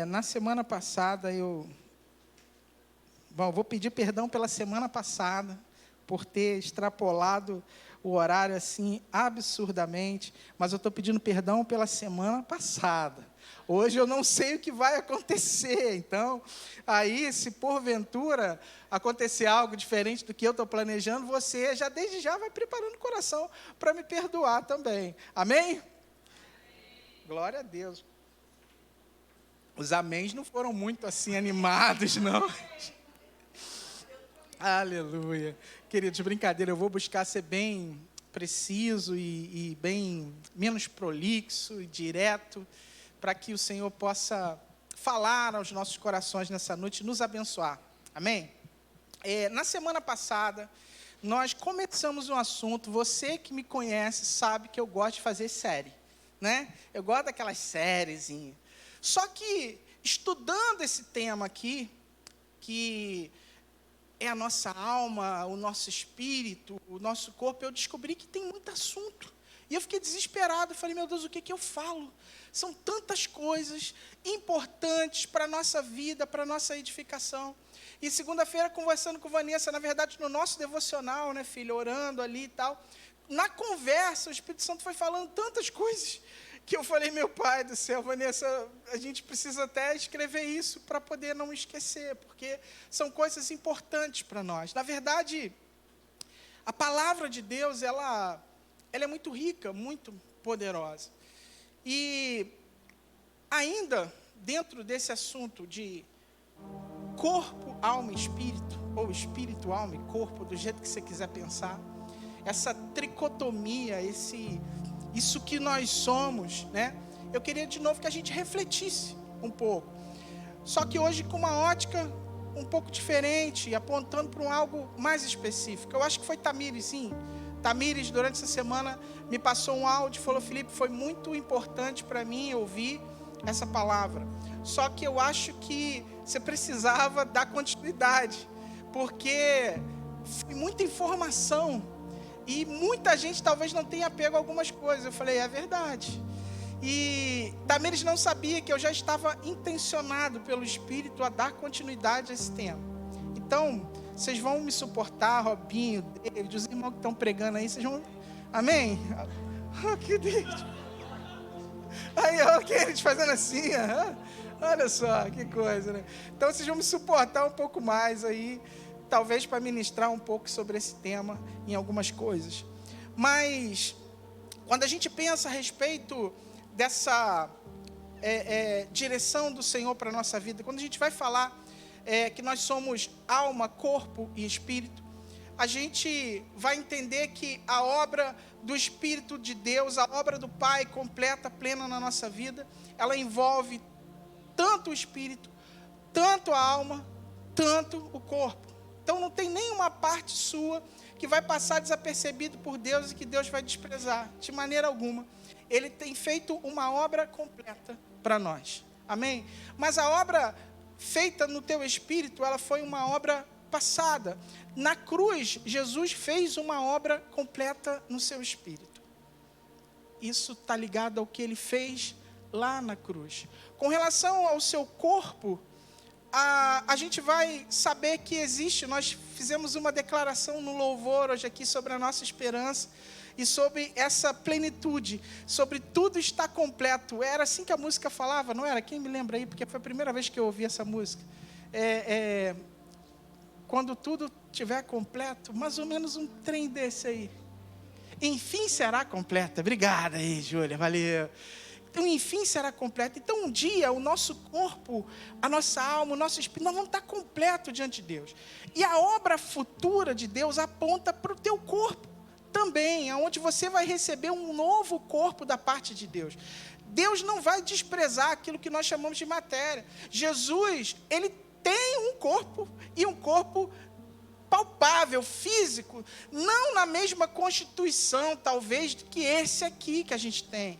Na semana passada vou pedir perdão pela semana passada, por ter extrapolado o horário assim absurdamente, mas eu estou pedindo perdão pela semana passada. Hoje eu não sei o que vai acontecer, então, aí se porventura acontecer algo diferente do que eu estou planejando, você já desde já vai preparando o coração para me perdoar também. Amém? Glória a Deus. Os améns não foram muito assim animados, não. Aleluia. Queridos, brincadeira, eu vou buscar ser bem preciso e bem menos prolixo e direto, para que o Senhor possa falar aos nossos corações nessa noite e nos abençoar. Amém? Na semana passada, nós começamos um assunto, você que me conhece sabe que eu gosto de fazer série, né? Eu gosto daquelas sériezinhas. Só que, estudando esse tema aqui, que é a nossa alma, o nosso espírito, o nosso corpo, eu descobri que tem muito assunto. E eu fiquei desesperado, falei, meu Deus, o que eu falo? São tantas coisas importantes para a nossa vida, para a nossa edificação. E segunda-feira, conversando com Vanessa, na verdade, no nosso devocional, né, filha, orando ali e tal, na conversa, o Espírito Santo foi falando tantas coisas, que eu falei, meu pai do céu, Vanessa, a gente precisa até escrever isso para poder não esquecer, porque são coisas importantes para nós. Na verdade, a palavra de Deus, ela é muito rica, muito poderosa. E ainda dentro desse assunto de corpo, alma e espírito, ou espírito, alma e corpo, do jeito que você quiser pensar, essa tricotomia, isso que nós somos, né? Eu queria de novo que a gente refletisse um pouco. Só que hoje com uma ótica um pouco diferente, apontando para algo mais específico. Eu acho que foi Tamires, sim. Tamires, durante essa semana, me passou um áudio e falou, Felipe, foi muito importante para mim ouvir essa palavra. Só que eu acho que você precisava dar continuidade, porque foi muita informação. E muita gente talvez não tenha pego algumas coisas. Eu falei, é verdade. E Tamires não sabia que eu já estava intencionado pelo Espírito a dar continuidade a esse tema. Então, vocês vão me suportar, Robinho, David, os irmãos que estão pregando aí, vocês vão... Amém? Oh, que Deus. Aí, ó, eles fazendo assim, olha só, que coisa, né? Então, vocês vão me suportar um pouco mais aí, talvez para ministrar um pouco sobre esse tema em algumas coisas. Mas, quando a gente pensa a respeito dessa direção do Senhor para a nossa vida, quando a gente vai falar que nós somos alma, corpo e espírito, a gente vai entender que a obra do Espírito de Deus, a obra do Pai completa, plena na nossa vida, ela envolve tanto o espírito, tanto a alma, tanto o corpo. Então não tem nenhuma parte sua que vai passar desapercebido por Deus e que Deus vai desprezar, de maneira alguma. Ele tem feito uma obra completa para nós. Amém? Mas a obra feita no teu espírito, ela foi uma obra passada. Na cruz, Jesus fez uma obra completa no seu espírito. Isso está ligado ao que ele fez lá na cruz. Com relação ao seu corpo, a gente vai saber que existe, nós fizemos uma declaração no louvor hoje aqui sobre a nossa esperança e sobre essa plenitude, sobre tudo está completo. Era assim que a música falava, não era? Quem me lembra aí? Porque foi a primeira vez que eu ouvi essa música. Quando tudo estiver completo, mais ou menos um trem desse aí. Enfim será completa. Obrigada aí, Júlia, valeu. Então, enfim, será completo. Então, um dia, o nosso corpo, a nossa alma, o nosso espírito, nós vamos estar completo diante de Deus. E a obra futura de Deus aponta para o teu corpo também, onde você vai receber um novo corpo da parte de Deus. Deus não vai desprezar aquilo que nós chamamos de matéria. Jesus, ele tem um corpo, e um corpo palpável, físico, não na mesma constituição, talvez, que esse aqui que a gente tem.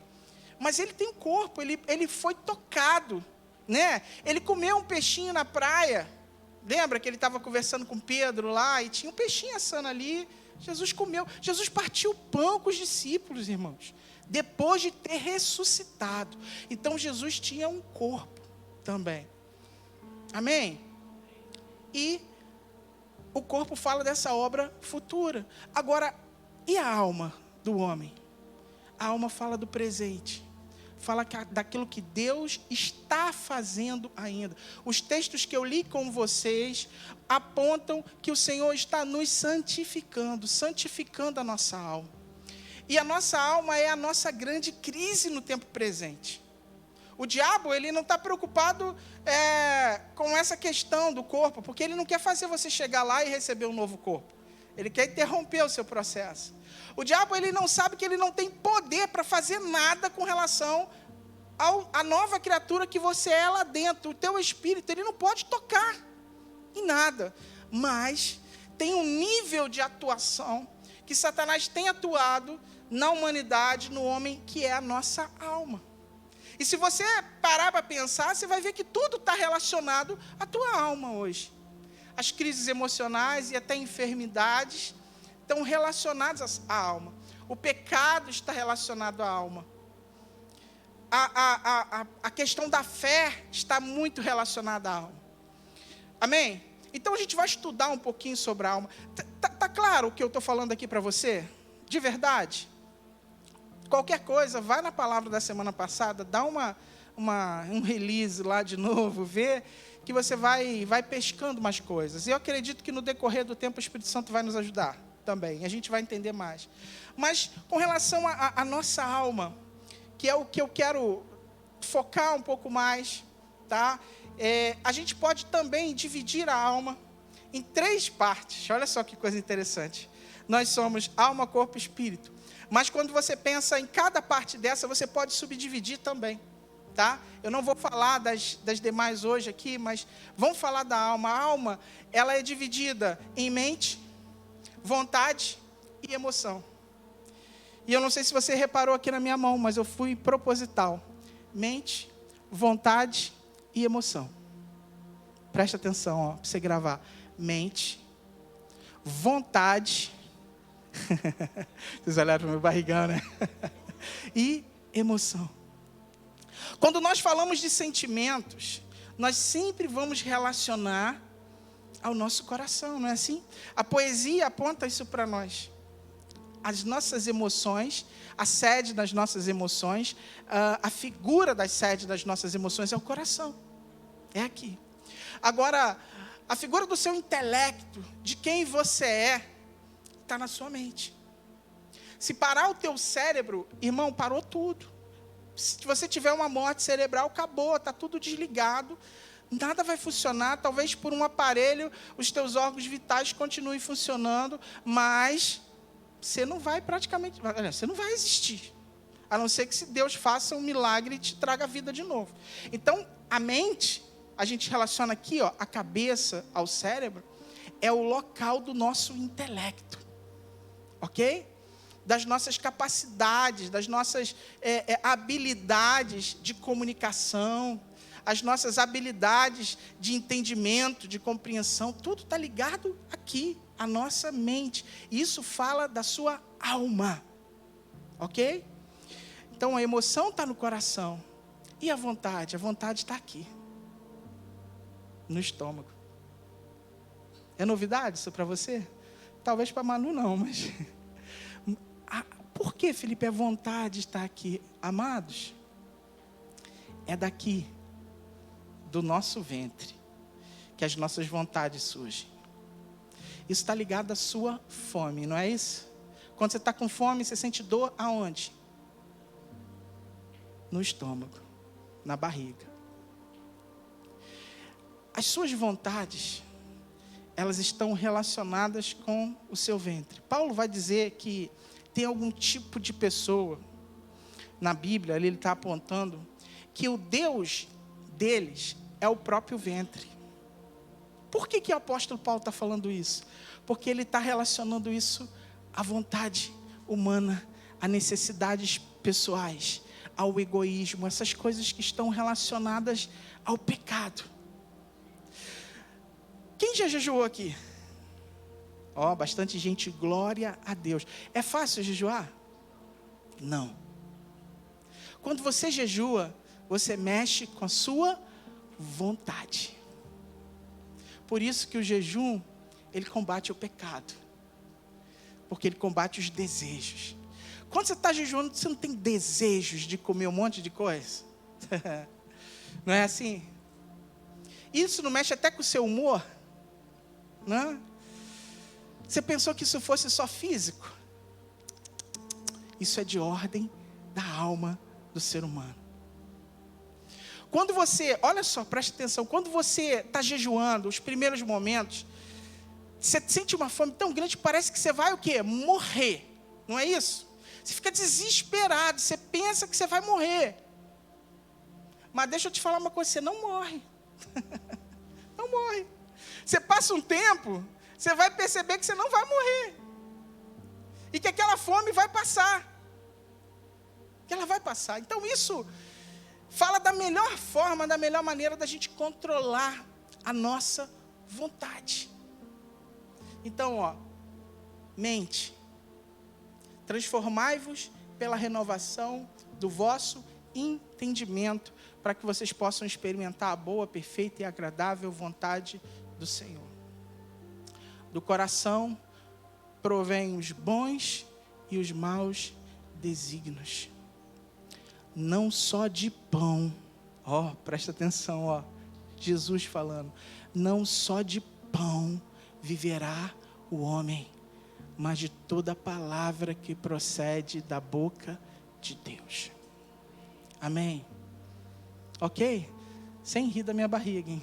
Mas ele tem um corpo, ele foi tocado, né? Ele comeu um peixinho na praia. Lembra que ele estava conversando com Pedro lá e tinha um peixinho assando ali? Jesus comeu. Jesus partiu o pão com os discípulos, irmãos, depois de ter ressuscitado. Então Jesus tinha um corpo também. Amém? E o corpo fala dessa obra futura. Agora, e a alma do homem? A alma fala do presente. Fala daquilo que Deus está fazendo ainda. Os textos que eu li com vocês apontam que o Senhor está nos santificando a nossa alma. E a nossa alma é a nossa grande crise no tempo presente. O diabo, ele não está preocupado com essa questão do corpo, porque ele não quer fazer você chegar lá e receber um novo corpo. Ele quer interromper o seu processo. O diabo, ele não sabe que ele não tem poder para fazer nada com relação à nova criatura que você é lá dentro. O teu espírito, ele não pode tocar em nada. Mas tem um nível de atuação que Satanás tem atuado na humanidade, no homem, que é a nossa alma. E se você parar para pensar, você vai ver que tudo está relacionado à tua alma hoje. As crises emocionais e até enfermidades estão relacionadas à alma. O pecado está relacionado à alma. A questão da fé está muito relacionada à alma. Amém? Então a gente vai estudar um pouquinho sobre a alma. Tá claro o que eu estou falando aqui para você? De verdade? Qualquer coisa, vai na palavra da semana passada, dá um release lá de novo, vê que você vai pescando mais coisas. E eu acredito que no decorrer do tempo o Espírito Santo vai nos ajudar também. A gente vai entender mais. Mas com relação à nossa alma, que é o que eu quero focar um pouco mais, tá? A gente pode também dividir a alma em 3 partes. Olha só que coisa interessante. Nós somos alma, corpo e espírito. Mas quando você pensa em cada parte dessa, você pode subdividir também, tá? Eu não vou falar das demais hoje aqui, mas vamos falar da alma. A alma, ela é dividida em mente, vontade e emoção. E eu não sei se você reparou aqui na minha mão, mas eu fui proposital. Mente, vontade e emoção. Presta atenção, ó, para você gravar. Mente, vontade. Vocês olharam para o meu barrigão, né? E emoção. Quando nós falamos de sentimentos, nós sempre vamos relacionar ao nosso coração, não é assim? A poesia aponta isso para nós. As nossas emoções, a sede das nossas emoções, a figura da sede das nossas emoções é o coração. É aqui. Agora, a figura do seu intelecto, de quem você é, está na sua mente. Se parar o teu cérebro, irmão, parou tudo. Se você tiver uma morte cerebral, acabou, está tudo desligado. Nada vai funcionar, talvez por um aparelho os teus órgãos vitais continuem funcionando, mas você não vai praticamente, você não vai existir. A não ser que se Deus faça um milagre e te traga a vida de novo. Então, a mente, a gente relaciona aqui, ó, a cabeça ao cérebro, é o local do nosso intelecto. Ok? Das nossas capacidades, das nossas habilidades de comunicação, as nossas habilidades de entendimento, de compreensão, tudo está ligado aqui, a nossa mente. Isso fala da sua alma. Ok? Então a emoção está no coração. E a vontade? A vontade está aqui, no estômago. É novidade isso para você? Talvez para Manu não, mas... Por que, Felipe, a vontade está aqui? Amados, é daqui, do nosso ventre, que as nossas vontades surgem. Isso está ligado à sua fome, não é isso? Quando você está com fome, você sente dor aonde? No estômago, na barriga. As suas vontades, elas estão relacionadas com o seu ventre. Paulo vai dizer que tem algum tipo de pessoa, na Bíblia, ali ele está apontando, que o Deus deles é o próprio ventre. Por que o apóstolo Paulo está falando isso? Porque ele está relacionando isso à vontade humana, a necessidades pessoais, ao egoísmo, essas coisas que estão relacionadas ao pecado. Quem já jejuou aqui? Ó, bastante gente, glória a Deus. É fácil jejuar? Não. Quando você jejua, você mexe com a sua vontade. Por isso que o jejum, ele combate o pecado. Porque ele combate os desejos. Quando você está jejuando, você não tem desejos de comer um monte de coisa? Não é assim? Isso não mexe até com o seu humor? Não? Você pensou que isso fosse só físico? Isso é de ordem da alma do ser humano. Quando você, olha só, preste atenção, quando você está jejuando, os primeiros momentos, você sente uma fome tão grande que parece que você vai o quê? Morrer. Não é isso? Você fica desesperado, você pensa que você vai morrer. Mas deixa eu te falar uma coisa, você não morre. Não morre. Você passa um tempo, você vai perceber que você não vai morrer. E que aquela fome vai passar. Que ela vai passar. Então isso fala da melhor forma, da melhor maneira da gente controlar a nossa vontade. Então, mente. Transformai-vos pela renovação do vosso entendimento, para que vocês possam experimentar a boa, perfeita e agradável vontade do Senhor. Do coração provém os bons e os maus desígnios. Não só de pão, presta atenção, Jesus falando, não só de pão viverá o homem, mas de toda palavra que procede da boca de Deus. Amém? Ok? Sem rir da minha barriga, hein?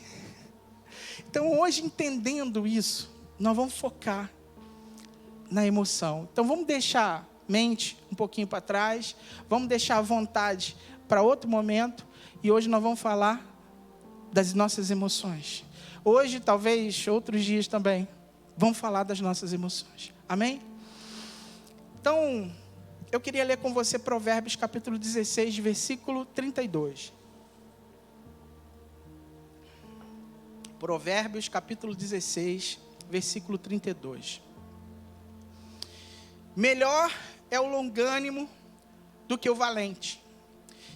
Então hoje, entendendo isso, nós vamos focar na emoção. Então vamos deixar mente um pouquinho para trás, vamos deixar a vontade para outro momento, e hoje nós vamos falar das nossas emoções. Hoje, talvez outros dias também, vamos falar das nossas emoções. Amém? Então, eu queria ler com você Provérbios capítulo 16, versículo 32. Provérbios capítulo 16, versículo 32. Melhor é o longânimo do que o valente,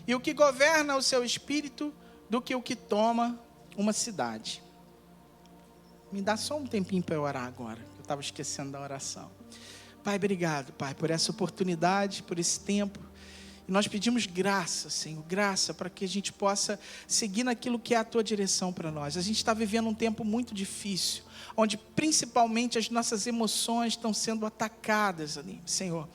e o que governa o seu espírito do que o que toma uma cidade. Me dá só um tempinho para eu orar agora, eu estava esquecendo da oração. Pai, obrigado, Pai, por essa oportunidade, por esse tempo. E nós pedimos graça, Senhor, graça para que a gente possa seguir naquilo que é a Tua direção para nós. A gente está vivendo um tempo muito difícil, onde principalmente as nossas emoções estão sendo atacadas ali, Senhor.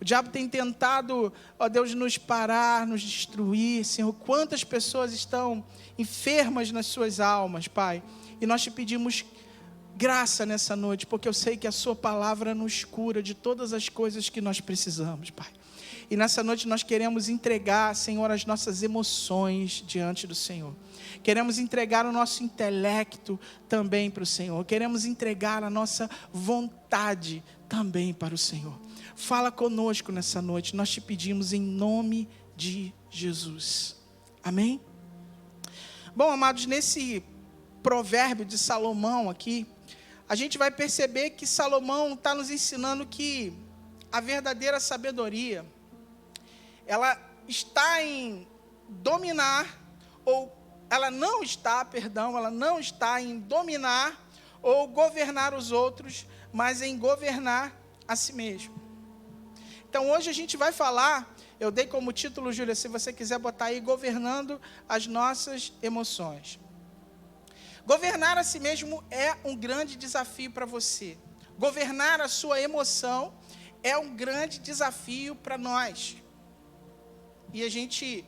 O diabo tem tentado, Deus, nos parar, nos destruir, Senhor. Quantas pessoas estão enfermas nas suas almas, Pai. E nós te pedimos graça nessa noite, porque eu sei que a Sua palavra nos cura de todas as coisas que nós precisamos, Pai. E nessa noite nós queremos entregar, Senhor, as nossas emoções diante do Senhor. Queremos entregar o nosso intelecto também para o Senhor. Queremos entregar a nossa vontade também para o Senhor. Fala conosco nessa noite, nós te pedimos em nome de Jesus. Amém? Bom, amados, nesse provérbio de Salomão aqui, a gente vai perceber que Salomão está nos ensinando que a verdadeira sabedoria, ela está em dominar, ou ela não está em dominar ou governar os outros, mas em governar a si mesmo. Então hoje a gente vai falar, eu dei como título, Júlia, se você quiser botar aí, governando as nossas emoções. Governar a si mesmo é um grande desafio para você. Governar a sua emoção é um grande desafio para nós. E a gente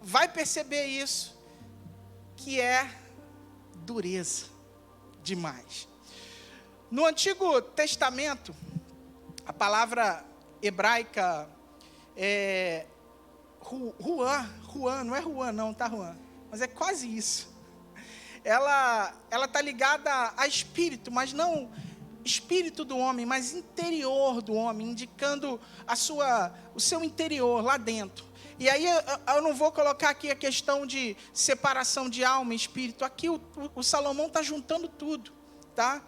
vai perceber isso, que é dureza demais. No Antigo Testamento, a palavra hebraica é Ruan, não é Ruan não, tá Ruan? Mas é quase isso. Ela está ligada a espírito, mas não espírito do homem, mas interior do homem, indicando o seu interior lá dentro. E aí eu não vou colocar aqui a questão de separação de alma e espírito. Aqui o Salomão está juntando tudo, tá?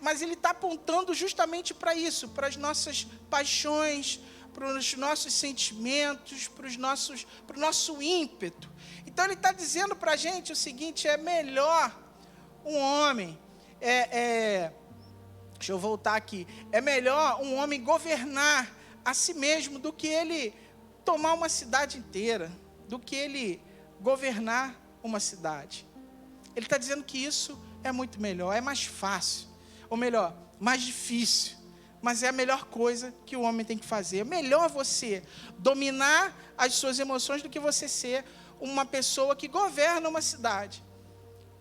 Mas ele está apontando justamente para isso, para as nossas paixões, para os nossos sentimentos, para o nosso ímpeto. Então ele está dizendo para a gente o seguinte: é melhor um homem, deixa eu voltar aqui, é melhor um homem governar a si mesmo do que ele tomar uma cidade inteira, do que ele governar uma cidade. Ele está dizendo que isso é muito melhor, é mais fácil, ou melhor, mais difícil, mas é a melhor coisa que o homem tem que fazer. É melhor você dominar as suas emoções do que você ser uma pessoa que governa uma cidade.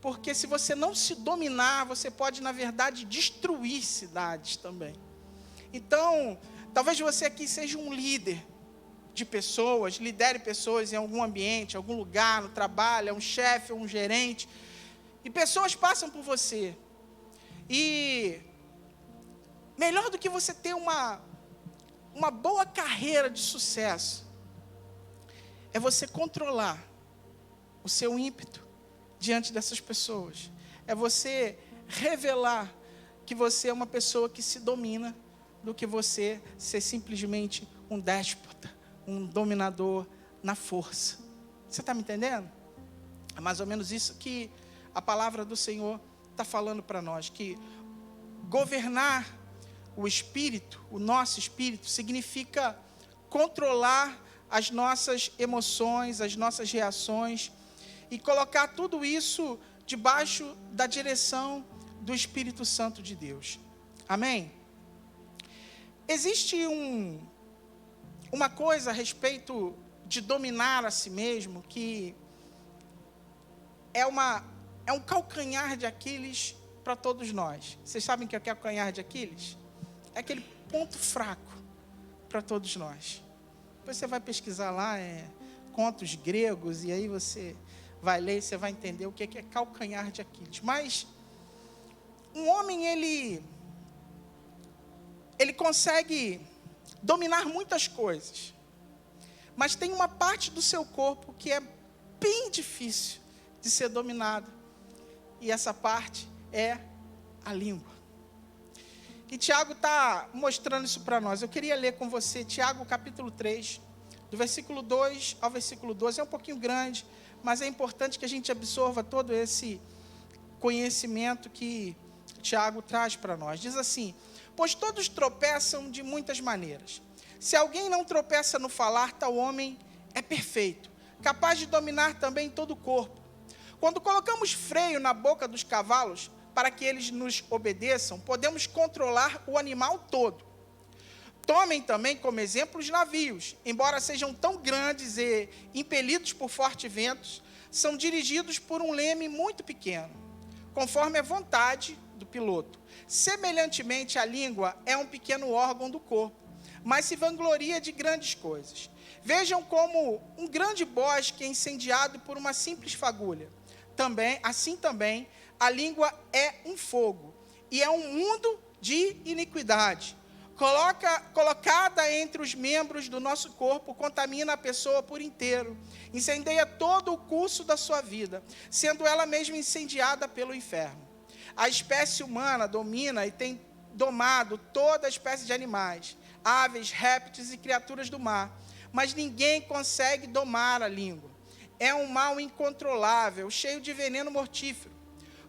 Porque se você não se dominar, você pode, na verdade, destruir cidades também. Então, talvez você aqui seja um líder de pessoas, lidere pessoas em algum ambiente, algum lugar, no trabalho, é um chefe, um gerente, e pessoas passam por você. E melhor do que você ter uma boa carreira de sucesso, é você controlar o seu ímpeto diante dessas pessoas. É você revelar que você é uma pessoa que se domina, do que você ser simplesmente um déspota, um dominador na força. Você está me entendendo? É mais ou menos isso que a palavra do Senhor está falando para nós, que governar o espírito, o nosso espírito, significa controlar as nossas emoções, as nossas reações, e colocar tudo isso debaixo da direção do Espírito Santo de Deus. Amém? Existe uma coisa a respeito de dominar a si mesmo, que é um calcanhar de Aquiles para todos nós. Vocês sabem o que é o calcanhar de Aquiles? É aquele ponto fraco para todos nós. Depois você vai pesquisar lá, contos gregos, e aí você vai ler e você vai entender o que é calcanhar de Aquiles. Mas um homem, ele consegue dominar muitas coisas, mas tem uma parte do seu corpo que é bem difícil de ser dominada, e essa parte é a língua. E Tiago está mostrando isso para nós. Eu queria ler com você Tiago capítulo 3, do versículo 2 ao versículo 12. É um pouquinho grande, mas é importante que a gente absorva todo esse conhecimento que Tiago traz para nós. Diz assim: pois todos tropeçam de muitas maneiras. Se alguém não tropeça no falar, tal homem é perfeito, capaz de dominar também todo o corpo. Quando colocamos freio na boca dos cavalos, para que eles nos obedeçam, podemos controlar o animal todo. Tomem também como exemplo os navios, embora sejam tão grandes e impelidos por fortes ventos, são dirigidos por um leme muito pequeno, conforme a vontade do piloto. Semelhantemente, a língua é um pequeno órgão do corpo, mas se vangloria de grandes coisas. Vejam como um grande bosque é incendiado por uma simples fagulha. Assim também, a língua é um fogo, e é um mundo de iniquidade. Colocada entre os membros do nosso corpo, contamina a pessoa por inteiro, incendeia todo o curso da sua vida, sendo ela mesma incendiada pelo inferno. A espécie humana domina e tem domado toda a espécie de animais, aves, répteis e criaturas do mar, mas ninguém consegue domar a língua. É um mal incontrolável, cheio de veneno mortífero.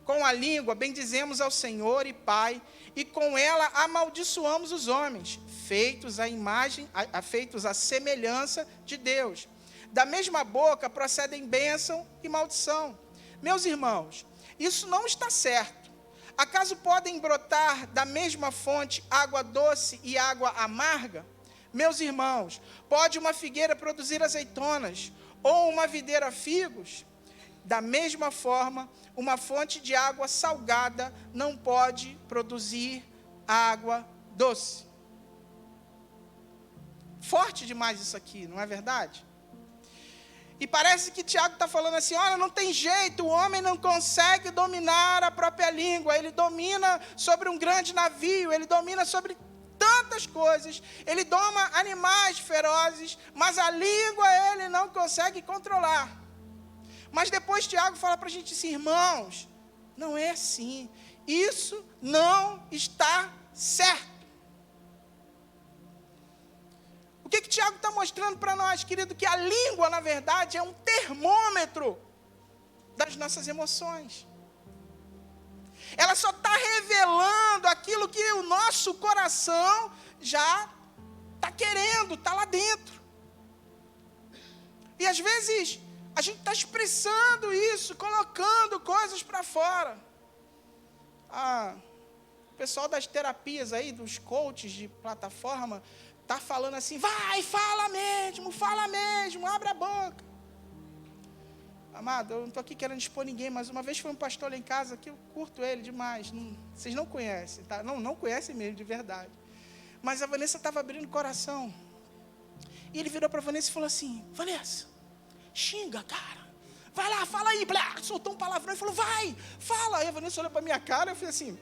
Com a língua bendizemos ao Senhor e Pai, e com ela amaldiçoamos os homens, feitos à semelhança de Deus. Da mesma boca procedem bênção e maldição. Meus irmãos, isso não está certo. Acaso podem brotar da mesma fonte água doce e água amarga? Meus irmãos, pode uma figueira produzir azeitonas, ou uma videira figos? Da mesma forma, uma fonte de água salgada não pode produzir água doce. Forte demais isso aqui, não é verdade? E parece que Tiago está falando assim: olha, não tem jeito, o homem não consegue dominar a própria língua, ele domina sobre um grande navio, ele domina sobre tantas coisas, ele doma animais ferozes, mas a língua ele não consegue controlar. Mas depois Tiago fala para a gente assim: irmãos, não é assim, isso não está certo. O que Tiago está mostrando para nós, querido? Que a língua, na verdade, é um termômetro das nossas emoções. Ela só está revelando aquilo que o nosso coração já está querendo, está lá dentro. E às vezes a gente está expressando isso, colocando coisas para fora. O pessoal das terapias aí, dos coaches de plataforma, está falando assim, vai, fala mesmo, abre a boca. Amado, eu não estou aqui querendo expor ninguém, mas uma vez foi um pastor lá em casa, que eu curto ele demais, vocês não conhecem, tá? Não conhecem mesmo, de verdade. Mas a Vanessa estava abrindo o coração, e ele virou para a Vanessa e falou assim, Vanessa, xinga, cara, vai lá, fala aí, blá, soltou um palavrão e falou, vai, fala. Aí a Vanessa olhou para a minha cara e eu fiz assim,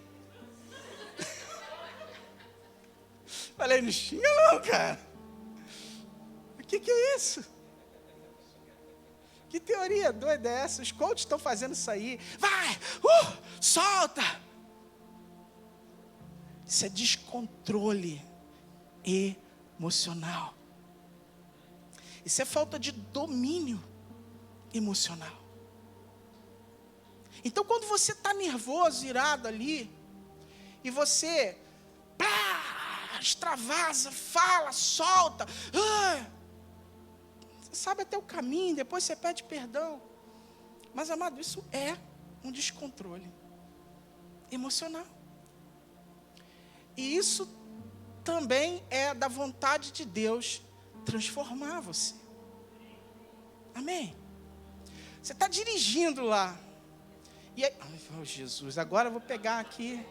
falei, não xinga não, cara, o que é isso? Que teoria doida é essa? Os coaches estão fazendo isso aí. Vai, solta. Isso é descontrole emocional. Isso é falta de domínio emocional. Então, quando você está nervoso, irado ali, e você extravasa, fala, solta, sabe até o caminho, depois você pede perdão. Mas, amado, isso é um descontrole emocional. E isso também é da vontade de Deus transformar você. Amém? Você está dirigindo lá. E aí, Jesus, agora eu vou pegar aqui.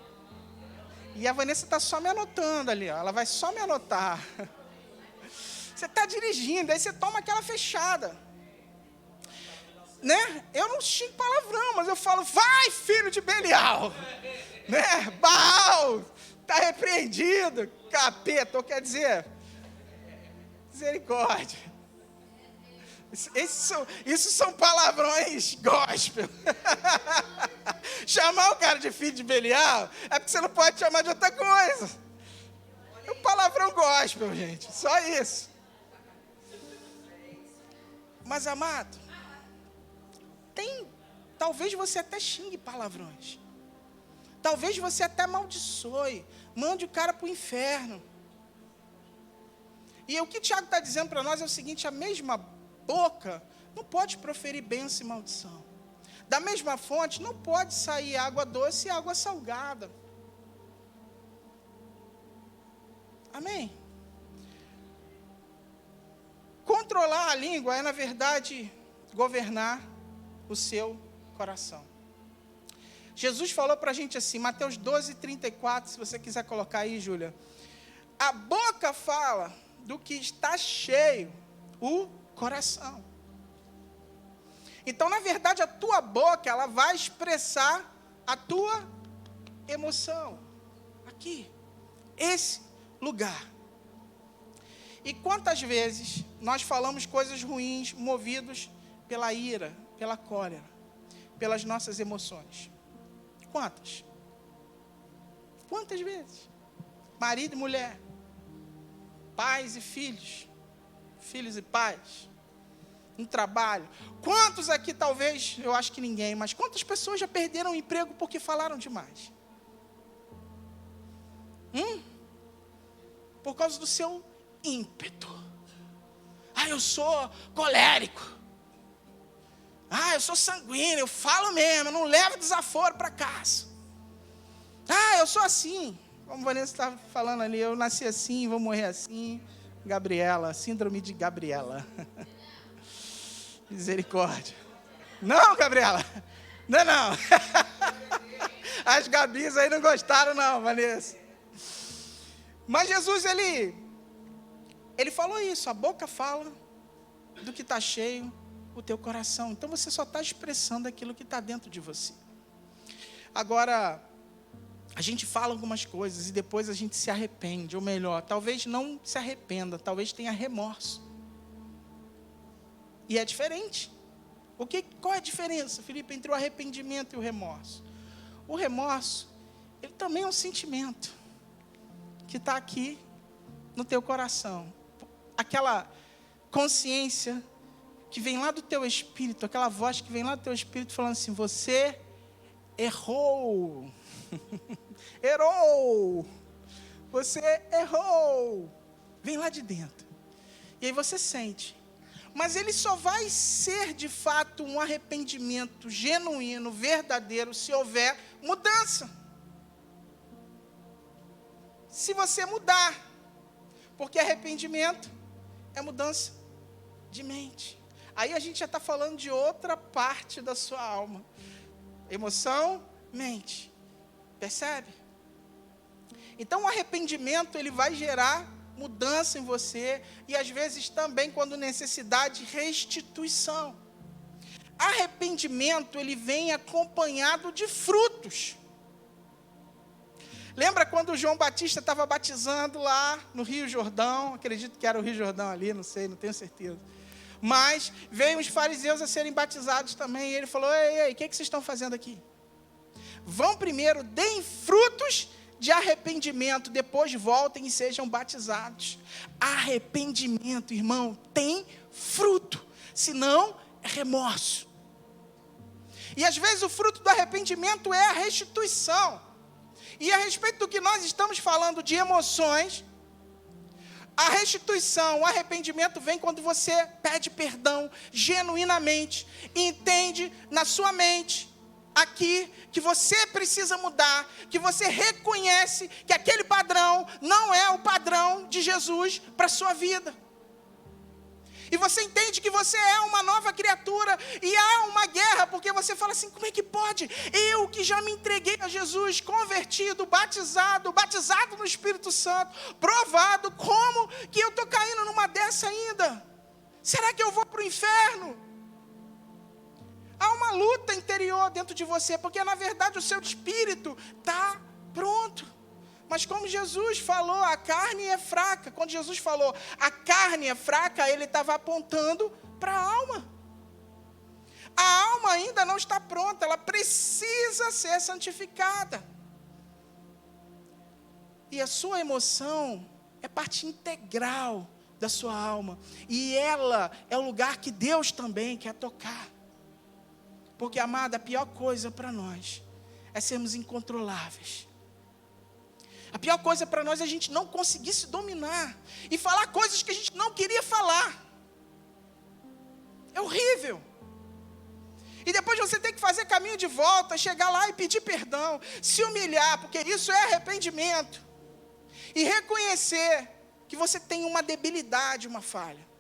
E a Vanessa está só me anotando ali, ó. Ela vai só me anotar. Você está dirigindo, aí você toma aquela fechada. Né? Eu não xingo palavrão, mas eu falo, vai, filho de Belial. Né? Baal, está repreendido. Capeta, ou quer dizer, misericórdia. Isso são palavrões gospel. Chamar o cara de filho de Belial é porque você não pode chamar de outra coisa. É um palavrão gospel, gente. Só isso. Mas, amado, talvez você até xingue palavrões. Talvez você até amaldiçoe. Mande o cara para o inferno. E o que Tiago está dizendo para nós é o seguinte, a mesma boca não pode proferir bênção e maldição. Da mesma fonte não pode sair água doce e água salgada. Amém? Controlar a língua é, na verdade, governar o seu coração. Jesus falou para a gente assim, Mateus 12:34, se você quiser colocar aí, Júlia. A boca fala do que está cheio, o coração. Então, na verdade, a tua boca, ela vai expressar a tua emoção. Aqui, esse lugar. E quantas vezes nós falamos coisas ruins, movidos pela ira, pela cólera, pelas nossas emoções? Quantas? Quantas vezes? Marido e mulher, pais e filhos, filhos e pais, no trabalho. Quantos aqui, talvez, eu acho que ninguém, mas quantas pessoas já perderam o emprego porque falaram demais? Por causa do seu ímpeto. Eu sou colérico. Eu sou sanguíneo, eu falo mesmo, eu não levo desaforo para casa. Eu sou assim. Como a Vanessa estava falando ali, eu nasci assim, vou morrer assim. Gabriela, síndrome de Gabriela. Misericórdia. Não, Gabriela. Não. As Gabis aí não gostaram não, Vanessa. Mas Jesus, ele falou isso, a boca fala do que está cheio o teu coração. Então você só está expressando aquilo que está dentro de você. Agora, a gente fala algumas coisas e depois a gente se arrepende, ou melhor, talvez não se arrependa, talvez tenha remorso. E é diferente. Qual é a diferença, Felipe, entre o arrependimento e o remorso? O remorso, ele também é um sentimento que está aqui no teu coração. aquela consciência que vem lá do teu espírito, aquela voz que vem lá do teu espírito falando assim, você errou. Errou. Você errou. Vem lá de dentro. E aí você sente. Mas ele só vai ser de fato um arrependimento genuíno, verdadeiro, se houver mudança. Se você mudar. Porque arrependimento é mudança de mente. Aí a gente já está falando de outra parte da sua alma. Emoção, mente. Percebe? Então o arrependimento ele vai gerar mudança em você e às vezes também, quando necessidade, restituição. Arrependimento ele vem acompanhado de frutos. Lembra quando o João Batista estava batizando lá no Rio Jordão? Acredito que era o Rio Jordão ali, não sei, não tenho certeza. Mas veio os fariseus a serem batizados também. E ele falou, ei, o que vocês estão fazendo aqui? Vão primeiro, deem frutos de arrependimento. Depois voltem e sejam batizados. Arrependimento, irmão, tem fruto. Senão, é remorso. E às vezes o fruto do arrependimento é a restituição. E a respeito do que nós estamos falando de emoções, a restituição, o arrependimento vem quando você pede perdão genuinamente, e entende na sua mente, aqui, que você precisa mudar, que você reconhece que aquele padrão não é o padrão de Jesus para a sua vida. E você entende que você é uma nova criatura e há uma guerra, porque você fala assim, como é que pode? Eu que já me entreguei a Jesus, convertido, batizado no Espírito Santo, provado, como que eu estou caindo numa dessa ainda? Será que eu vou para o inferno? Há uma luta interior dentro de você, porque na verdade o seu espírito está pronto. Mas como Jesus falou, a carne é fraca. Quando Jesus falou, a carne é fraca, ele estava apontando para a alma. A alma ainda não está pronta, ela precisa ser santificada. E a sua emoção é parte integral da sua alma. E ela é o lugar que Deus também quer tocar. Porque, amada, a pior coisa para nós é sermos incontroláveis. A pior coisa para nós é a gente não conseguir se dominar e falar coisas que a gente não queria falar. É horrível. E depois você tem que fazer caminho de volta, chegar lá e pedir perdão, se humilhar, porque isso é arrependimento. E reconhecer que você tem uma debilidade, uma falha.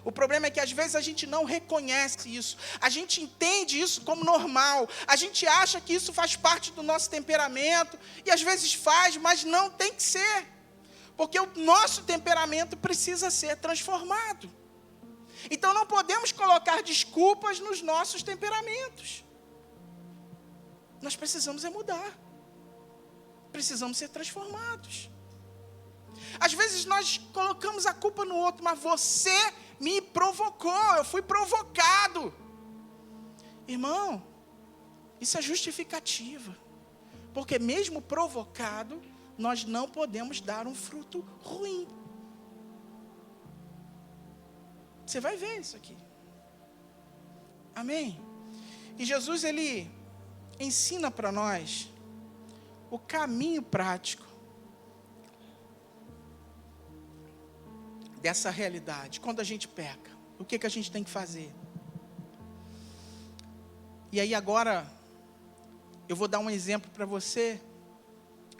O problema é que às vezes a gente não reconhece isso. A gente entende isso como normal. A gente acha que isso faz parte do nosso temperamento. E às vezes faz, mas não tem que ser. Porque o nosso temperamento precisa ser transformado. Então não podemos colocar desculpas nos nossos temperamentos. Nós precisamos mudar. Precisamos ser transformados. Às vezes nós colocamos a culpa no outro, mas você me provocou, eu fui provocado. Irmão, isso é justificativa. Porque mesmo provocado, nós não podemos dar um fruto ruim. Você vai ver isso aqui. Amém? E Jesus, ele ensina para nós o caminho prático dessa realidade. Quando a gente peca, o que a gente tem que fazer? E aí agora, eu vou dar um exemplo para você,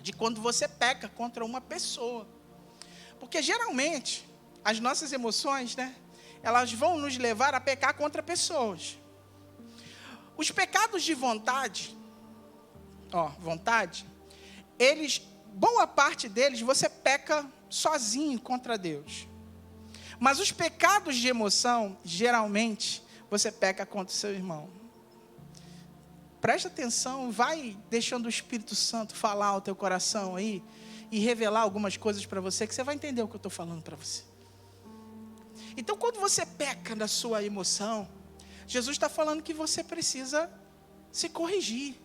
de quando você peca contra uma pessoa. Porque geralmente, as nossas emoções, né, elas vão nos levar a pecar contra pessoas. Os pecados de vontade, boa parte deles, você peca sozinho contra Deus. Mas os pecados de emoção, geralmente, você peca contra o seu irmão. Presta atenção, vai deixando o Espírito Santo falar ao teu coração aí, e revelar algumas coisas para você, que você vai entender o que eu estou falando para você. Então, quando você peca na sua emoção, Jesus está falando que você precisa se corrigir.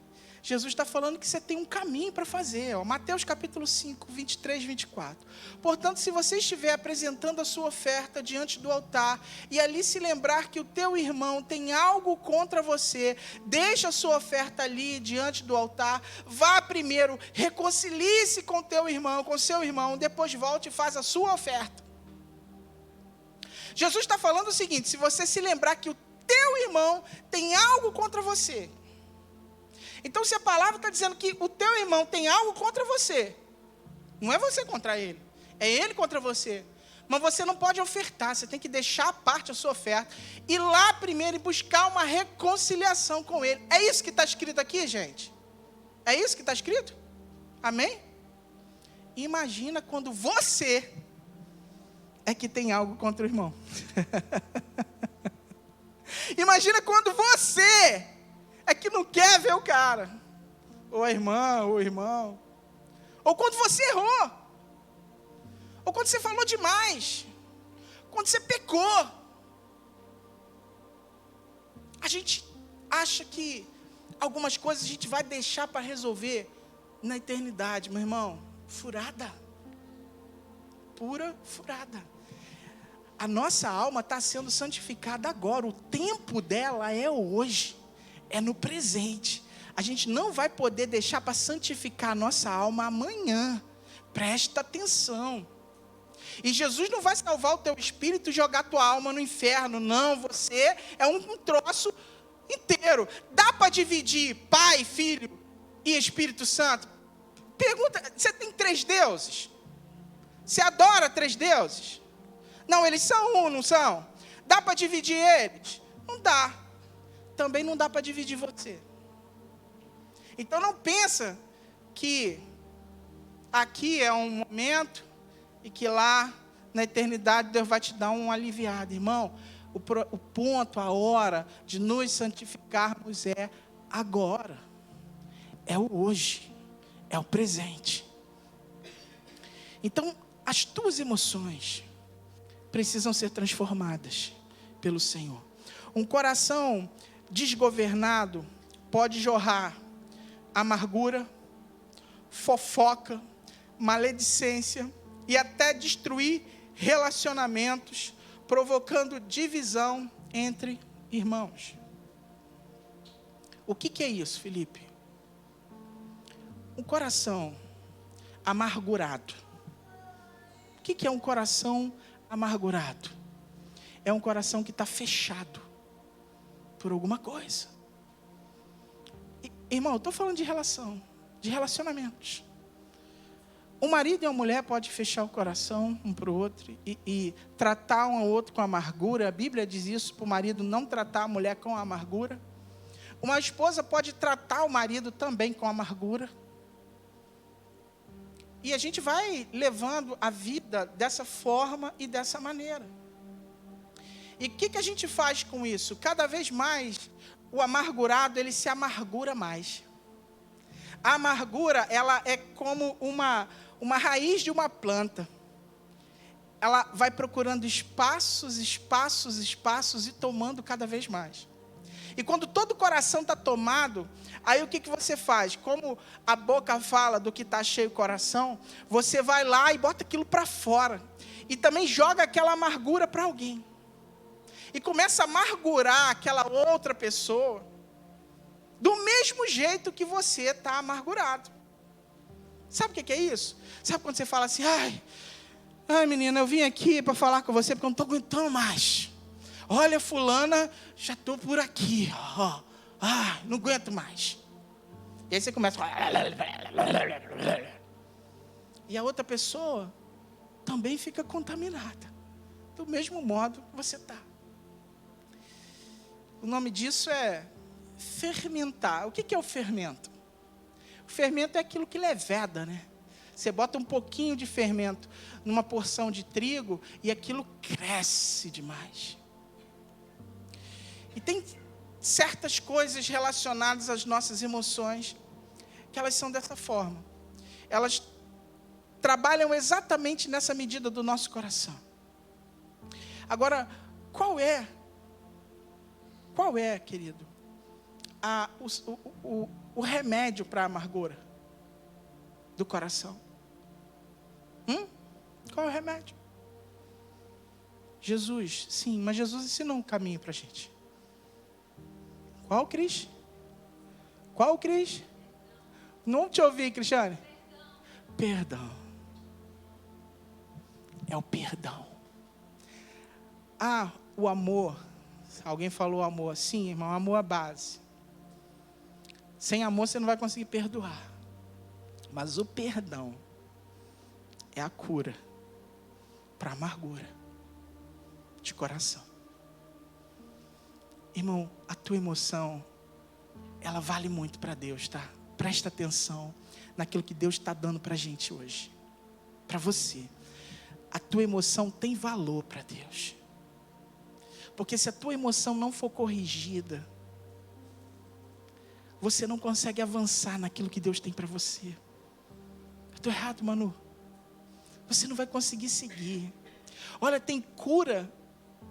Jesus está falando que você tem um caminho para fazer. Ó, Mateus capítulo 5, 23, 24. Portanto, se você estiver apresentando a sua oferta diante do altar, e ali se lembrar que o teu irmão tem algo contra você, deixa a sua oferta ali diante do altar, vá primeiro, reconcilie-se com teu irmão, com seu irmão, depois volte e faz a sua oferta. Jesus está falando o seguinte: se você se lembrar que o teu irmão tem algo contra você, então, se a palavra está dizendo que o teu irmão tem algo contra você, não é você contra ele, é ele contra você. Mas você não pode ofertar, você tem que deixar à parte a sua oferta, ir lá primeiro e buscar uma reconciliação com ele. É isso que está escrito aqui, gente? É isso que está escrito? Amém? Imagina quando você é que tem algo contra o irmão. Imagina quando você é que não quer ver o cara, ou a irmã, ou o irmão, ou quando você errou, ou quando você falou demais, quando você pecou. A gente acha que algumas coisas a gente vai deixar para resolver na eternidade, meu irmão. Furada, pura furada. A nossa alma está sendo santificada agora, o tempo dela é hoje. É no presente. A gente não vai poder deixar para santificar a nossa alma amanhã. Presta atenção. E Jesus não vai salvar o teu espírito e jogar tua alma no inferno. Não, você é um troço inteiro. Dá para dividir Pai, Filho e Espírito Santo? Pergunta, você tem 3 deuses? Você adora 3 deuses? Não, eles são um, não são? Dá para dividir eles? Não dá. Também não dá para dividir você. Então não pensa que aqui é um momento e que lá na eternidade Deus vai te dar um aliviado. Irmão, o ponto, a hora de nos santificarmos é agora. É o hoje. É o presente. Então, as tuas emoções precisam ser transformadas pelo Senhor. Um coração desgovernado pode jorrar amargura, fofoca, maledicência e até destruir relacionamentos, provocando divisão entre irmãos. O que é isso, Felipe? Um coração amargurado. O que é um coração amargurado? É um coração que está fechado por alguma coisa. Irmão, eu estou falando de relação, de relacionamentos. Um marido e uma mulher podem fechar o coração um para o outro e tratar um ao outro com amargura. A Bíblia diz isso para o marido não tratar a mulher com amargura. Uma esposa pode tratar o marido também com amargura. E a gente vai levando a vida dessa forma e dessa maneira. E o que a gente faz com isso? Cada vez mais, o amargurado, ele se amargura mais. A amargura, ela é como uma raiz de uma planta. Ela vai procurando espaços e tomando cada vez mais. E quando todo o coração está tomado, aí o que você faz? Como a boca fala do que está cheio o coração, você vai lá e bota aquilo para fora. E também joga aquela amargura para alguém. E começa a amargurar aquela outra pessoa, do mesmo jeito que você está amargurado. Sabe o que é isso? Sabe quando você fala assim, ai menina, eu vim aqui para falar com você porque eu não estou aguentando mais. Olha, fulana, já estou por aqui, não aguento mais. E aí você começa e a outra pessoa também fica contaminada, do mesmo modo que você está. O nome disso é fermentar. O que é o fermento? O fermento é aquilo que leveda, né? Você bota um pouquinho de fermento numa porção de trigo e aquilo cresce demais. E tem certas coisas relacionadas às nossas emoções que elas são dessa forma. Elas trabalham exatamente nessa medida do nosso coração. Agora, qual é, querido, o remédio para a amargura do coração? Qual é o remédio? Jesus, sim, mas Jesus ensinou um caminho para a gente. Qual, Cris? Qual, Cris? Não te ouvi, Cristiane. Perdão. É o perdão. O amor. Alguém falou amor. Sim, irmão, amor é a base. Sem amor você não vai conseguir perdoar. Mas o perdão é a cura para a amargura de coração. Irmão, a tua emoção, ela vale muito para Deus, tá? Presta atenção naquilo que Deus está dando para a gente hoje. Para você. A tua emoção tem valor para Deus. Porque se a tua emoção não for corrigida, você não consegue avançar naquilo que Deus tem para você. Eu estou errado, Manu? Você não vai conseguir seguir. Olha, tem cura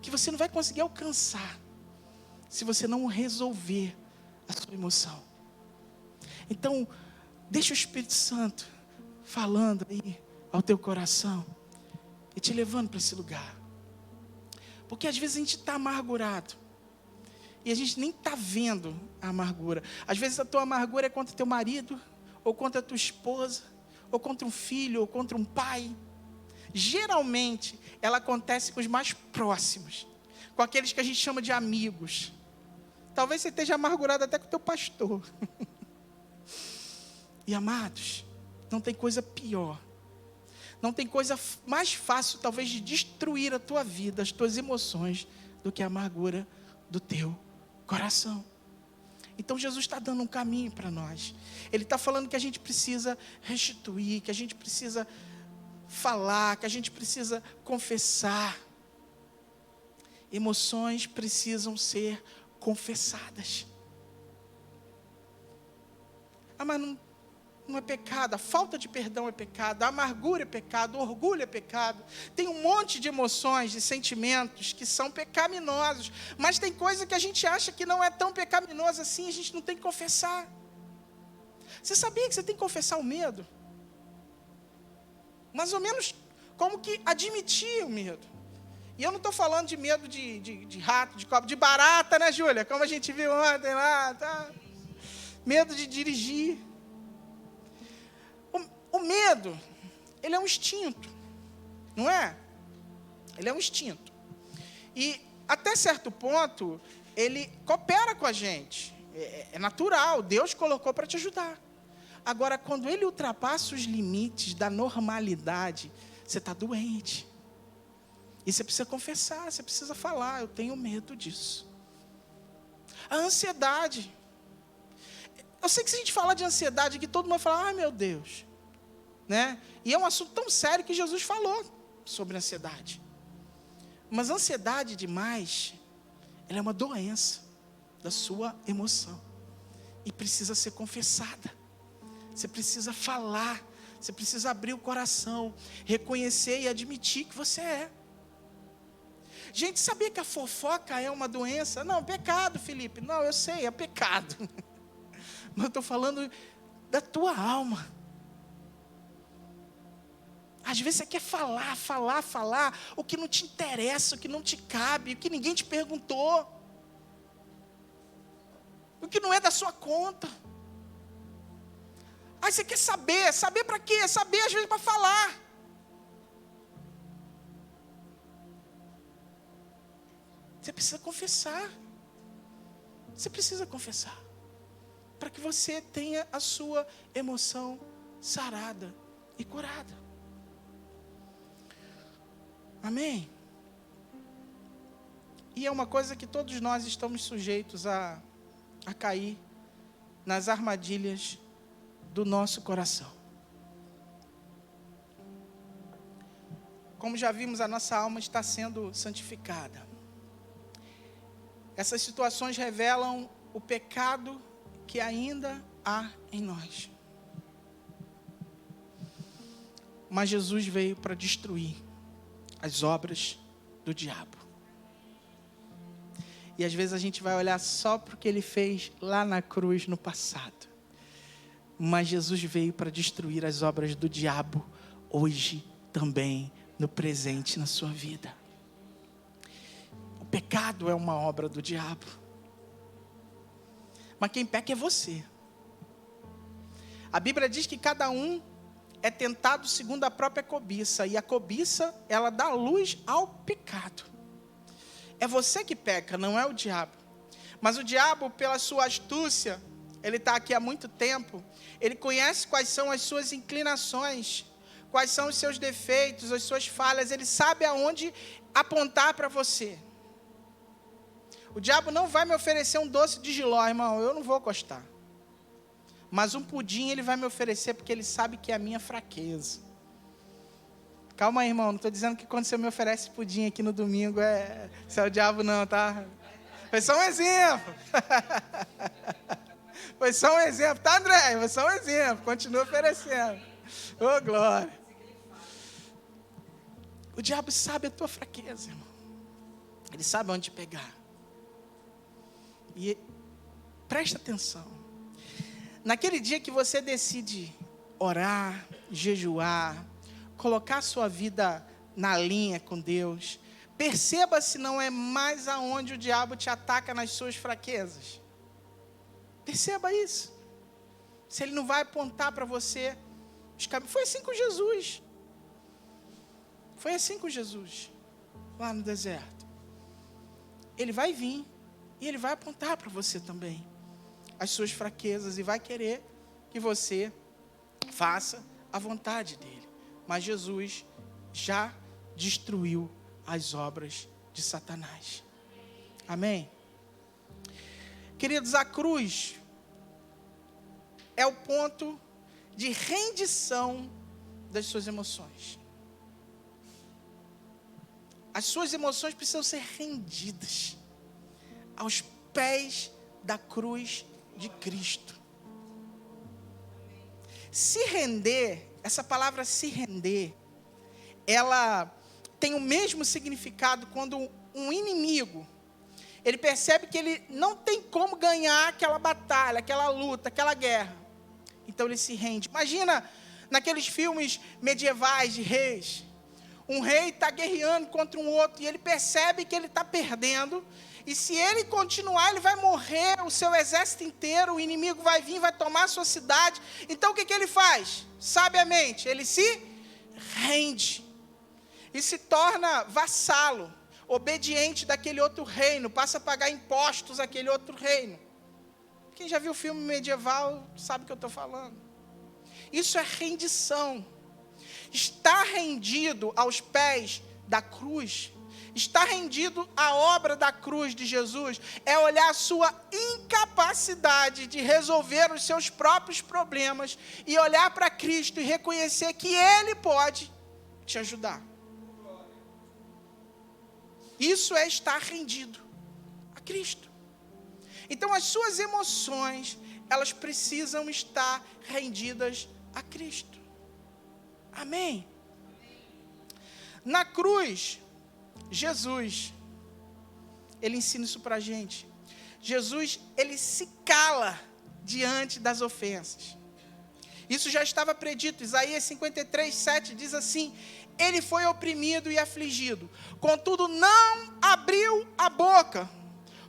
que você não vai conseguir alcançar se você não resolver a sua emoção. Então, deixa o Espírito Santo falando aí ao teu coração e te levando para esse lugar. Porque às vezes a gente está amargurado e a gente nem está vendo a amargura. Às vezes a tua amargura é contra teu marido, ou contra a tua esposa, ou contra um filho, ou contra um pai. Geralmente ela acontece com os mais próximos, com aqueles que a gente chama de amigos. Talvez você esteja amargurado até com o teu pastor. E amados, não tem coisa pior, não tem coisa mais fácil talvez de destruir a tua vida, as tuas emoções, do que a amargura do teu coração. Então Jesus está dando um caminho para nós. Ele está falando que a gente precisa restituir, que a gente precisa falar, que a gente precisa confessar. Emoções precisam ser confessadas. Mas não é pecado, a falta de perdão é pecado, a amargura é pecado, o orgulho é pecado. Tem um monte de emoções, de sentimentos que são pecaminosos, mas tem coisa que a gente acha que não é tão pecaminosa assim, a gente não tem que confessar. Você sabia que você tem que confessar o medo? Mais ou menos como que admitir o medo. E eu não estou falando de medo de rato, de cobra, de barata, né, Júlia? Como a gente viu ontem lá, tá? Medo de dirigir. O medo, ele é um instinto, não é? Ele é um instinto. E até certo ponto, ele coopera com a gente. É natural, Deus colocou para te ajudar. Agora, quando ele ultrapassa os limites da normalidade, você está doente. E você precisa confessar, você precisa falar, eu tenho medo disso. A ansiedade. Eu sei que se a gente falar de ansiedade aqui, todo mundo vai falar, ai meu Deus. Né? E é um assunto tão sério que Jesus falou sobre ansiedade. Mas ansiedade demais, ela é uma doença da sua emoção. E precisa ser confessada. Você precisa falar, você precisa abrir o coração, reconhecer e admitir que você é. Gente, sabia que a fofoca é uma doença? Não, pecado, Felipe. Não, eu sei, é pecado. Mas eu estou falando da tua alma. Às vezes você quer falar o que não te interessa, o que não te cabe, o que ninguém te perguntou, o que não é da sua conta. Aí você quer saber para quê? Saber às vezes para falar. Você precisa confessar. Você precisa confessar. Para que você tenha a sua emoção sarada e curada. Amém? E é uma coisa que todos nós estamos sujeitos a cair nas armadilhas do nosso coração. Como já vimos, a nossa alma está sendo santificada. Essas situações revelam o pecado que ainda há em nós. Mas Jesus veio para destruir as obras do diabo. E às vezes a gente vai olhar só para o que ele fez lá na cruz no passado. Mas Jesus veio para destruir as obras do diabo hoje também, no presente, na sua vida. O pecado é uma obra do diabo. Mas quem peca é você. A Bíblia diz que cada um é tentado segundo a própria cobiça. E a cobiça, ela dá luz ao pecado. É você que peca, não é o diabo. Mas o diabo, pela sua astúcia, ele está aqui há muito tempo, ele conhece quais são as suas inclinações, quais são os seus defeitos, as suas falhas, ele sabe aonde apontar para você. O diabo não vai me oferecer um doce de jiló, irmão, eu não vou gostar. Mas um pudim ele vai me oferecer porque ele sabe que é a minha fraqueza. Calma aí, irmão, não estou dizendo que quando você me oferece pudim aqui no domingo, você é o diabo não, tá? Foi só um exemplo. Foi só um exemplo, tá, André? Foi só um exemplo, continua oferecendo. Ô, glória. O diabo sabe a tua fraqueza, irmão. Ele sabe onde pegar. E presta atenção. Naquele dia que você decide orar, jejuar, colocar a sua vida na linha com Deus, perceba se não é mais aonde o diabo te ataca nas suas fraquezas. Perceba isso. Se ele não vai apontar para você os caminhos. Foi assim com Jesus. Foi assim com Jesus, lá no deserto. Ele vai vir e ele vai apontar para você também as suas fraquezas e vai querer que você faça a vontade dele. Mas Jesus já destruiu as obras de Satanás. Amém? Queridos, a cruz é o ponto de rendição das suas emoções. As suas emoções precisam ser rendidas aos pés da cruz de Cristo. Se render, essa palavra se render, ela tem o mesmo significado quando um inimigo, ele percebe que ele não tem como ganhar aquela batalha, aquela luta, aquela guerra. Então ele se rende. Imagina naqueles filmes medievais de reis, um rei está guerreando contra um outro e ele percebe que ele está perdendo. E se ele continuar, ele vai morrer, o seu exército inteiro, o inimigo vai vir, vai tomar a sua cidade. Então o que ele faz? Sabiamente, ele se rende. E se torna vassalo, obediente daquele outro reino, passa a pagar impostos àquele outro reino. Quem já viu filme medieval sabe o que eu estou falando. Isso é rendição. Estar rendido aos pés da cruz, estar rendido à obra da cruz de Jesus, é olhar a sua incapacidade de resolver os seus próprios problemas e olhar para Cristo e reconhecer que Ele pode te ajudar. Isso é estar rendido a Cristo. Então as suas emoções, elas precisam estar rendidas a Cristo. Amém? Na cruz, Jesus, ele ensina isso para a gente. Jesus, ele se cala diante das ofensas. Isso já estava predito. Isaías 53:7 diz assim: ele foi oprimido e afligido, contudo não abriu a boca.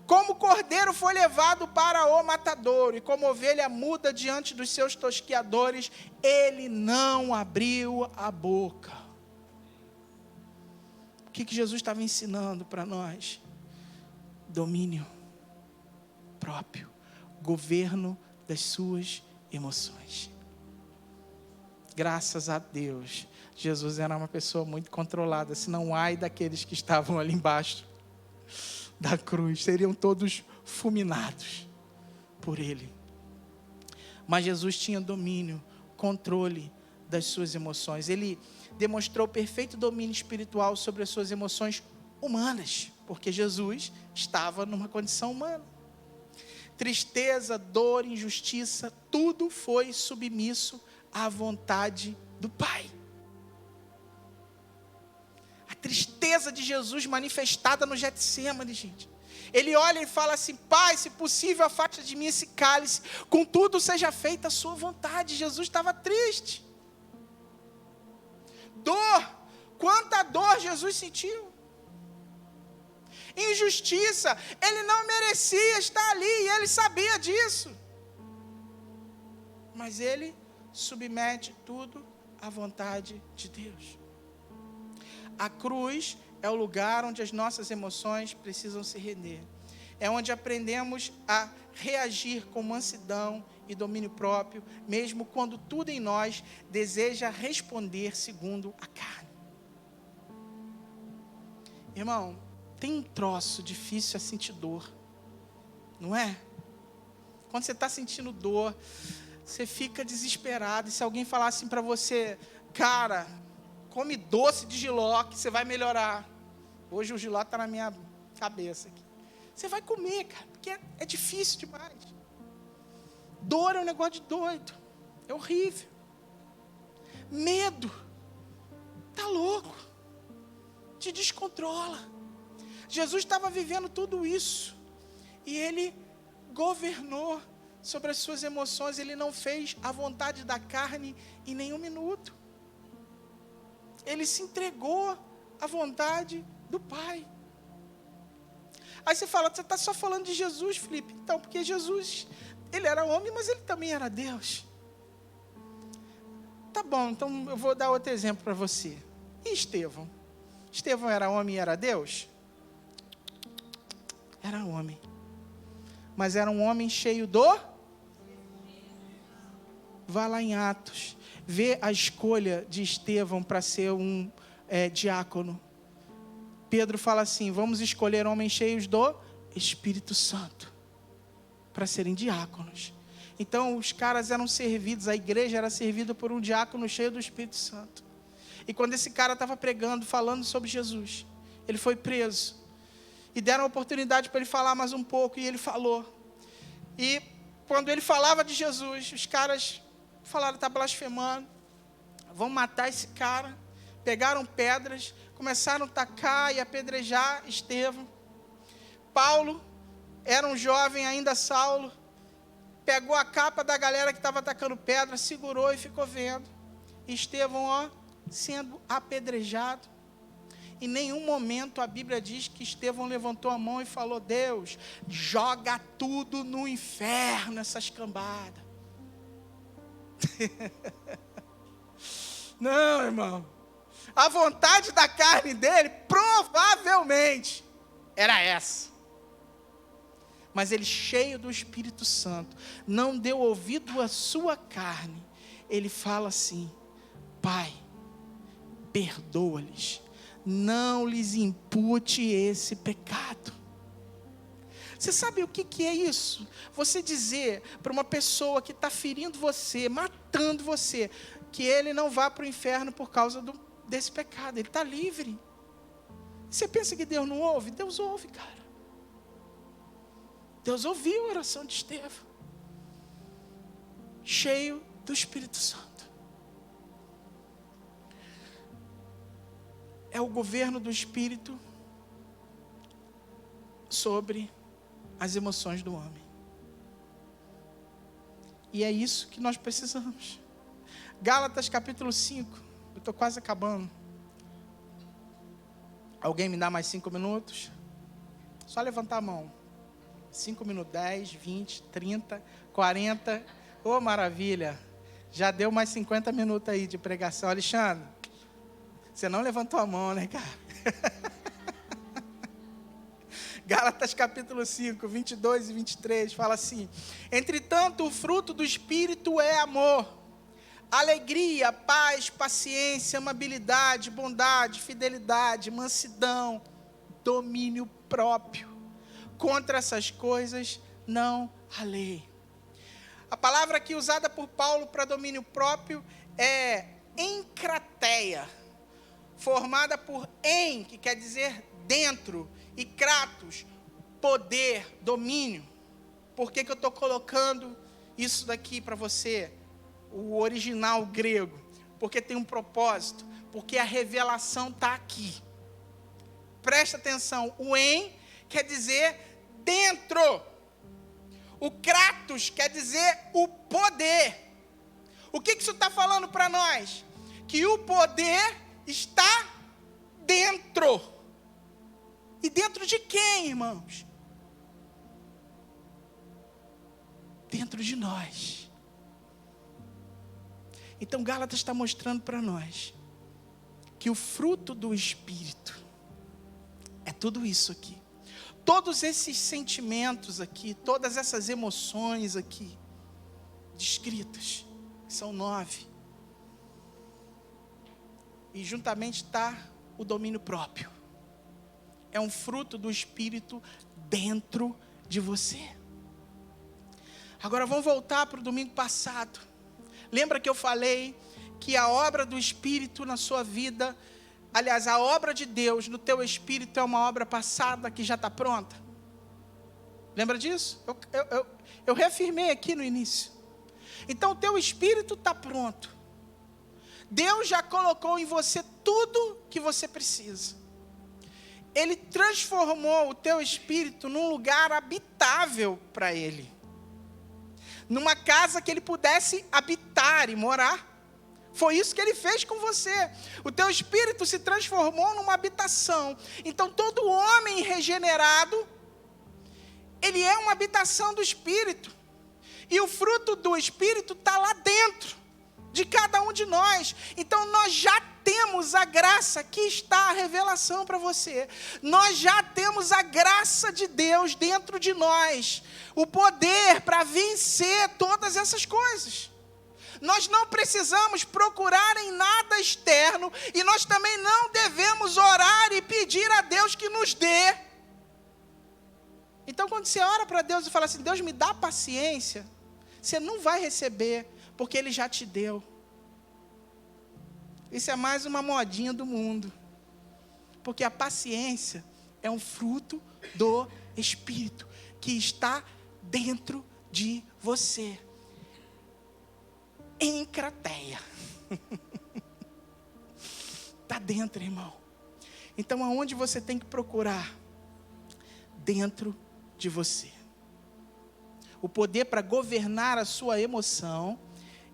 Como cordeiro foi levado para o matadouro, e como ovelha muda diante dos seus tosqueadores, ele não abriu a boca. O que Jesus estava ensinando para nós? Domínio próprio, governo das suas emoções. Graças a Deus, Jesus era uma pessoa muito controlada, senão ai daqueles que estavam ali embaixo da cruz, seriam todos fulminados por ele. Mas Jesus tinha domínio, controle das suas emoções. Ele demonstrou perfeito domínio espiritual sobre as suas emoções humanas, porque Jesus estava numa condição humana. Tristeza, dor, injustiça, tudo foi submisso à vontade do Pai. A tristeza de Jesus manifestada no Getsêmani, gente. Ele olha e fala assim: Pai, se possível, afasta de mim esse cálice, contudo seja feita a sua vontade. Jesus estava triste. Dor, quanta dor Jesus sentiu. Injustiça, ele não merecia estar ali, e ele sabia disso. Mas ele submete tudo à vontade de Deus. A cruz é o lugar onde as nossas emoções precisam se render. É onde aprendemos a reagir com mansidão e domínio próprio, mesmo quando tudo em nós deseja responder segundo a carne. Irmão, tem um troço difícil a sentir dor, não é? Quando você está sentindo dor, você fica desesperado. E se alguém falar assim para você: cara, come doce de jiló que você vai melhorar. Hoje o jiló está na minha cabeça aqui. Você vai comer, cara, porque é difícil demais. Dor é um negócio de doido. É horrível. Medo. Tá louco. Te descontrola. Jesus estava vivendo tudo isso. E ele governou sobre as suas emoções. Ele não fez a vontade da carne em nenhum minuto. Ele se entregou à vontade do Pai. Aí você fala: você está só falando de Jesus, Felipe? Então, porque Jesus, ele era homem, mas ele também era Deus. Tá bom, então eu vou dar outro exemplo para você. E Estevão? Estevão era homem e era Deus? Era homem. Mas era um homem cheio do... Vá lá em Atos. Vê a escolha de Estevão para ser um diácono. Pedro fala assim: vamos escolher homens cheios do Espírito Santo para serem diáconos. Então os caras eram servidos, a igreja era servida por um diácono cheio do Espírito Santo. E quando esse cara estava pregando, falando sobre Jesus, ele foi preso. E deram a oportunidade para ele falar mais um pouco, e ele falou. E quando ele falava de Jesus, os caras falaram: está blasfemando, vão matar esse cara. Pegaram pedras, começaram a tacar e apedrejar Estevão. Paulo era um jovem ainda, Saulo, pegou a capa da galera que estava atacando pedra, segurou e ficou vendo. E Estevão, sendo apedrejado. Em nenhum momento a Bíblia diz que Estevão levantou a mão e falou: Deus, joga tudo no inferno, essas cambadas. Não, irmão. A vontade da carne dele, provavelmente, era essa. Mas ele, cheio do Espírito Santo, não deu ouvido à sua carne. Ele fala assim: Pai, perdoa-lhes, não lhes impute esse pecado. Você sabe o que é isso? Você dizer para uma pessoa que está ferindo você, matando você, que ele não vá para o inferno por causa desse pecado. Ele está livre. Você pensa que Deus não ouve? Deus ouve, cara. Deus ouviu a oração de Estevão, cheio do Espírito Santo. É o governo do Espírito sobre as emoções do homem. E é isso que nós precisamos. Gálatas capítulo 5. Eu estou quase acabando. Alguém me dá mais 5 minutos? Só levantar a mão. 5 minutos, 10, 20, 30, 40. Ô, maravilha. Já deu mais 50 minutos aí de pregação. Alexandre, você não levantou a mão, né, cara? Gálatas capítulo 5, 22 e 23, fala assim: entretanto, o fruto do Espírito é amor, alegria, paz, paciência, amabilidade, bondade, fidelidade, mansidão, domínio próprio. Contra essas coisas não há lei. A palavra aqui usada por Paulo para domínio próprio é encrateia, formada por en, que quer dizer dentro, e kratos, poder, domínio. Por que eu estou colocando isso daqui para você? O original grego. Porque tem um propósito. Porque a revelação está aqui. Presta atenção. O en quer dizer dentro. O Kratos quer dizer o poder. O que isso está falando para nós? Que o poder está dentro. E dentro de quem, irmãos? Dentro de nós. Então Gálatas está mostrando para nós que o fruto do Espírito é tudo isso aqui. Todos esses sentimentos aqui, todas essas emoções aqui, descritas, são 9. E juntamente está o domínio próprio. É um fruto do Espírito dentro de você. Agora vamos voltar para o domingo passado. Lembra que eu falei que a obra do Espírito na sua vida, aliás, a obra de Deus no teu espírito é uma obra passada que já está pronta? Lembra disso? Eu reafirmei aqui no início. Então o teu espírito está pronto. Deus já colocou em você tudo que você precisa. Ele transformou o teu espírito num lugar habitável para Ele. Numa casa que Ele pudesse habitar e morar. Foi isso que Ele fez com você. O teu espírito se transformou numa habitação. Então todo homem regenerado, ele é uma habitação do Espírito. E o fruto do Espírito está lá dentro de cada um de nós. Então nós já temos a graça, aqui está a revelação para você. Nós já temos a graça de Deus dentro de nós. O poder para vencer todas essas coisas. Nós não precisamos procurar em nada externo. E nós também não devemos orar e pedir a Deus que nos dê. Então quando você ora para Deus e fala assim, Deus me dá paciência, você não vai receber, porque Ele já te deu. Isso é mais uma modinha do mundo. Porque a paciência é um fruto do Espírito, que está dentro de você. Em crateia. Está dentro, irmão. Então aonde você tem que procurar? Dentro de você. O poder para governar a sua emoção,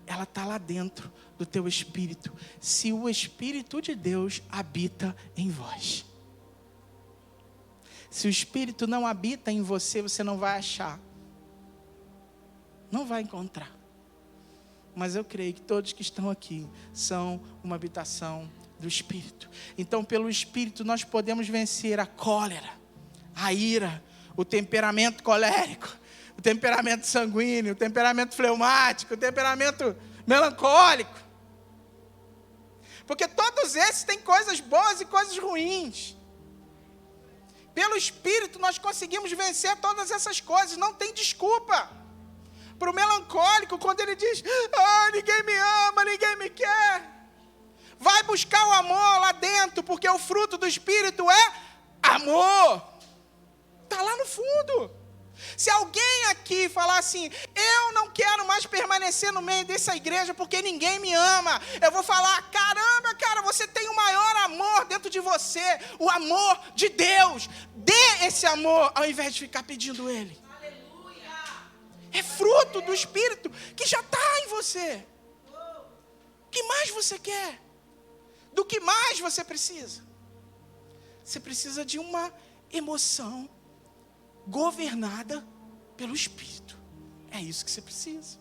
ela está lá dentro do teu espírito. Se o Espírito de Deus habita em vós. Se o Espírito não habita em você, você não vai achar. Não vai encontrar. Mas eu creio que todos que estão aqui são uma habitação do Espírito. Então, pelo Espírito, nós podemos vencer a cólera, a ira, o temperamento colérico, o temperamento sanguíneo, o temperamento fleumático, o temperamento melancólico. Porque todos esses têm coisas boas e coisas ruins. Pelo Espírito nós conseguimos vencer todas essas coisas, não tem desculpa. Para o melancólico, quando ele diz, ninguém me ama, ninguém me quer. Vai buscar o amor lá dentro, porque o fruto do Espírito é amor. Está lá no fundo. Se alguém aqui falar assim, eu não quero mais permanecer no meio dessa igreja porque ninguém me ama, eu vou falar, caramba, cara, você tem o maior amor dentro de você, o amor de Deus. Dê esse amor ao invés de ficar pedindo ele. Aleluia. É fruto do Espírito que já está em você. O que mais você quer? Do que mais você precisa? Você precisa de uma emoção governada pelo Espírito. É isso que você precisa.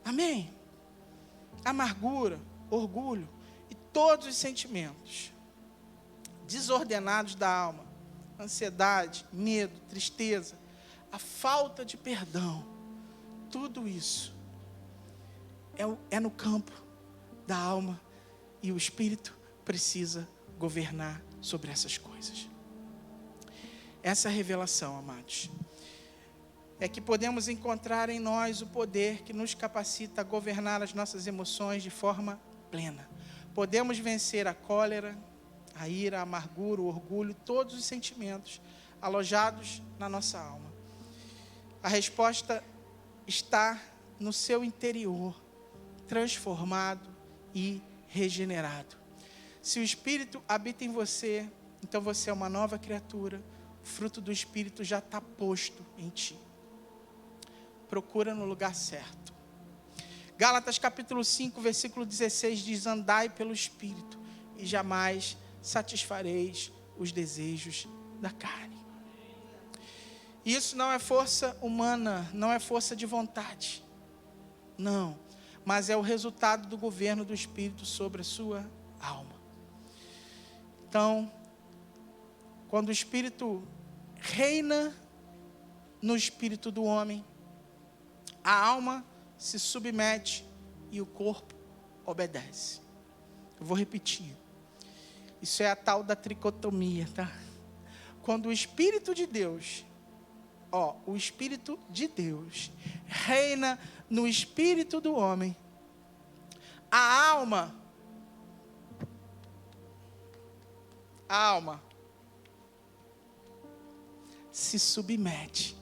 Amém? Amargura, orgulho e todos os sentimentos desordenados da alma, ansiedade, medo, tristeza, a falta de perdão, tudo isso é no campo da alma e o Espírito precisa governar sobre essas coisas. Essa revelação, amados, é que podemos encontrar em nós o poder que nos capacita a governar as nossas emoções de forma plena. Podemos vencer a cólera, a ira, a amargura, o orgulho, todos os sentimentos alojados na nossa alma. A resposta está no seu interior, transformado e regenerado. Se o Espírito habita em você, então você é uma nova criatura, o fruto do Espírito já está posto em ti. Procura no lugar certo. Gálatas capítulo 5, versículo 16 diz: andai pelo Espírito e jamais satisfareis os desejos da carne. Isso não é força humana, não é força de vontade. Não, mas é o resultado do governo do Espírito sobre a sua alma. Então, quando o Espírito reina no espírito do homem, a alma se submete e o corpo obedece. Eu vou repetir. Isso é a tal da tricotomia, tá? Quando o Espírito de Deus, o Espírito de Deus reina no espírito do homem, a alma se submete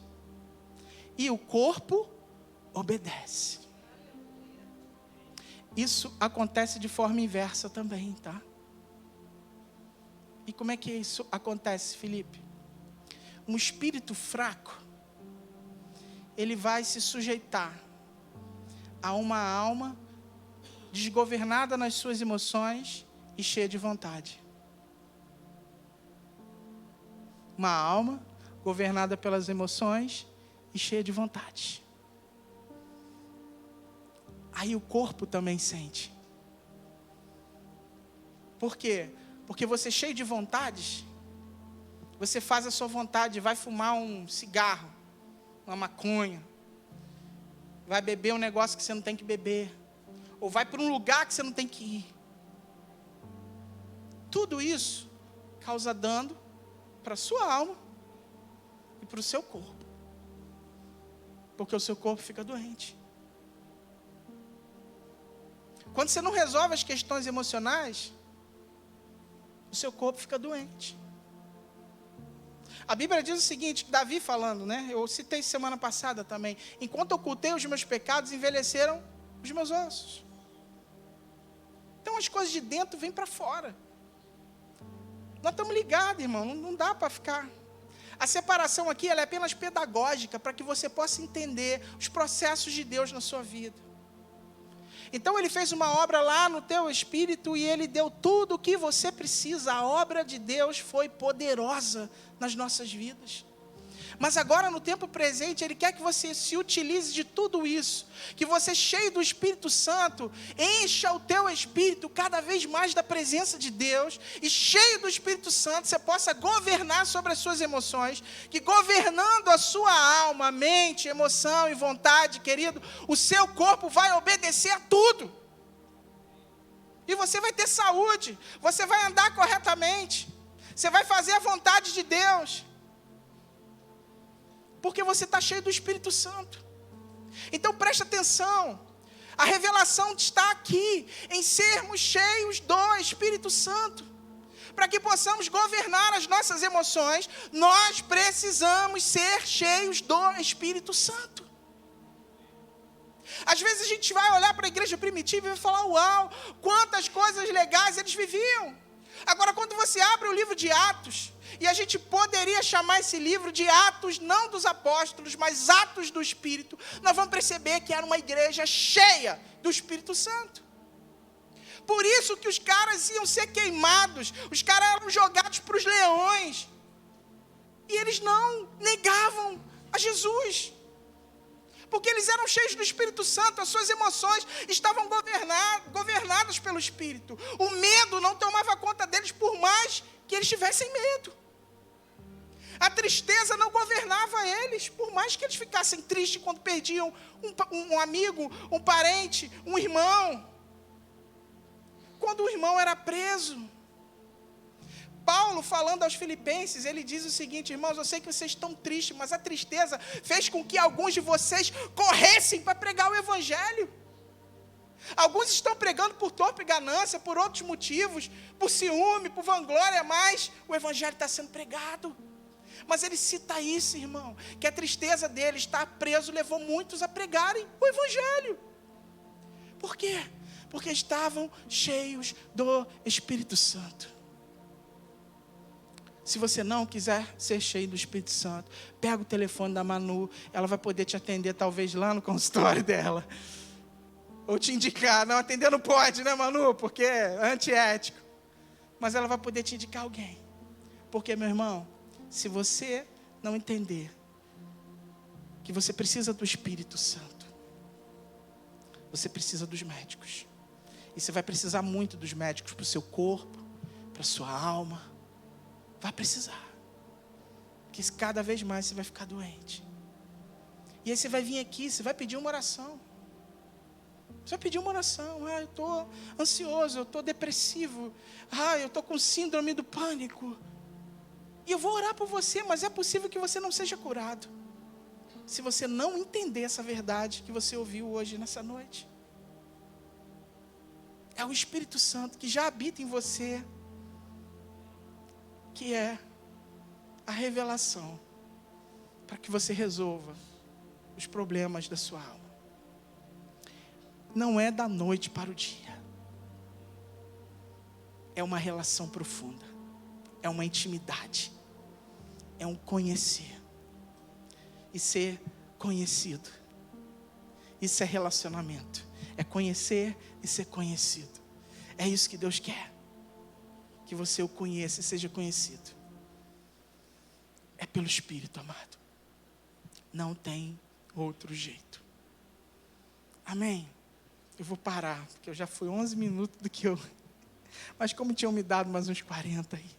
e o corpo obedece. Isso acontece de forma inversa também, tá? E como é que isso acontece, Felipe? Um espírito fraco, ele vai se sujeitar a uma alma desgovernada nas suas emoções e cheia de vontade. Uma alma governada pelas emoções e cheia de vontade. Aí o corpo também sente. Por quê? Porque você cheio de vontades, você faz a sua vontade, vai fumar um cigarro, uma maconha, vai beber um negócio que você não tem que beber, ou vai para um lugar que você não tem que ir. Tudo isso causa dano para a sua alma e para o seu corpo, porque o seu corpo fica doente. Quando você não resolve as questões emocionais, o seu corpo fica doente. A Bíblia diz o seguinte, Davi falando, né? Eu citei semana passada também. Enquanto ocultei os meus pecados, envelheceram os meus ossos. Então as coisas de dentro vêm para fora. Nós estamos ligados, irmão, não dá para ficar. A separação aqui ela é apenas pedagógica, para que você possa entender os processos de Deus na sua vida. Então ele fez uma obra lá no teu espírito e ele deu tudo o que você precisa. A obra de Deus foi poderosa nas nossas vidas. Mas agora no tempo presente, Ele quer que você se utilize de tudo isso. Que você, cheio do Espírito Santo, encha o teu espírito cada vez mais da presença de Deus. E cheio do Espírito Santo, você possa governar sobre as suas emoções. Que governando a sua alma, mente, emoção e vontade, querido, o seu corpo vai obedecer a tudo. E você vai ter saúde, você vai andar corretamente. Você vai fazer a vontade de Deus. Porque você está cheio do Espírito Santo. Então preste atenção. A revelação está aqui, em sermos cheios do Espírito Santo. Para que possamos governar as nossas emoções, nós precisamos ser cheios do Espírito Santo. Às vezes a gente vai olhar para a igreja primitiva e vai falar, uau, quantas coisas legais eles viviam. Agora, quando você abre o livro de Atos, e a gente poderia chamar esse livro de Atos, não dos apóstolos, mas Atos do Espírito, nós vamos perceber que era uma igreja cheia do Espírito Santo. Por isso que os caras iam ser queimados, os caras eram jogados para os leões, e eles não negavam a Jesus, porque eles eram cheios do Espírito Santo, as suas emoções estavam governadas pelo Espírito. O medo não tomava conta deles, por mais que eles tivessem medo. A tristeza não governava eles, por mais que eles ficassem tristes quando perdiam um amigo, um parente, um irmão. Quando o irmão era preso. Paulo, falando aos filipenses, ele diz o seguinte, irmãos, eu sei que vocês estão tristes, mas a tristeza fez com que alguns de vocês corressem para pregar o Evangelho. Alguns estão pregando por torpe ganância, por outros motivos, por ciúme, por vanglória, mas o Evangelho está sendo pregado. Mas ele cita isso, irmão, que a tristeza dele estar preso levou muitos a pregarem o Evangelho. Por quê? Porque estavam cheios do Espírito Santo. Se você não quiser ser cheio do Espírito Santo, pega o telefone da Manu, ela vai poder te atender talvez lá no consultório dela. Ou te indicar, não, atender não pode, né, Manu? Porque é antiético. Mas ela vai poder te indicar alguém. Porque, meu irmão, se você não entender que você precisa do Espírito Santo, você precisa dos médicos. E você vai precisar muito dos médicos para o seu corpo, para a sua alma. Vai precisar. Porque cada vez mais você vai ficar doente. E aí você vai vir aqui, você vai pedir uma oração. Você vai pedir uma oração. Eu estou ansioso, eu estou depressivo. Eu estou com síndrome do pânico. E eu vou orar por você, mas é possível que você não seja curado. Se você não entender essa verdade que você ouviu hoje, nessa noite. É o Espírito Santo que já habita em você, que é a revelação para que você resolva os problemas da sua alma. Não é da noite para o dia. É uma relação profunda. É uma intimidade. É um conhecer. E ser conhecido. Isso é relacionamento. É conhecer e ser conhecido. É isso que Deus quer. Que você o conheça e seja conhecido. É pelo Espírito, amado. Não tem outro jeito. Amém? Eu vou parar, porque eu já fui 11 minutos do que eu... Mas como tinham me dado mais uns 40 aí.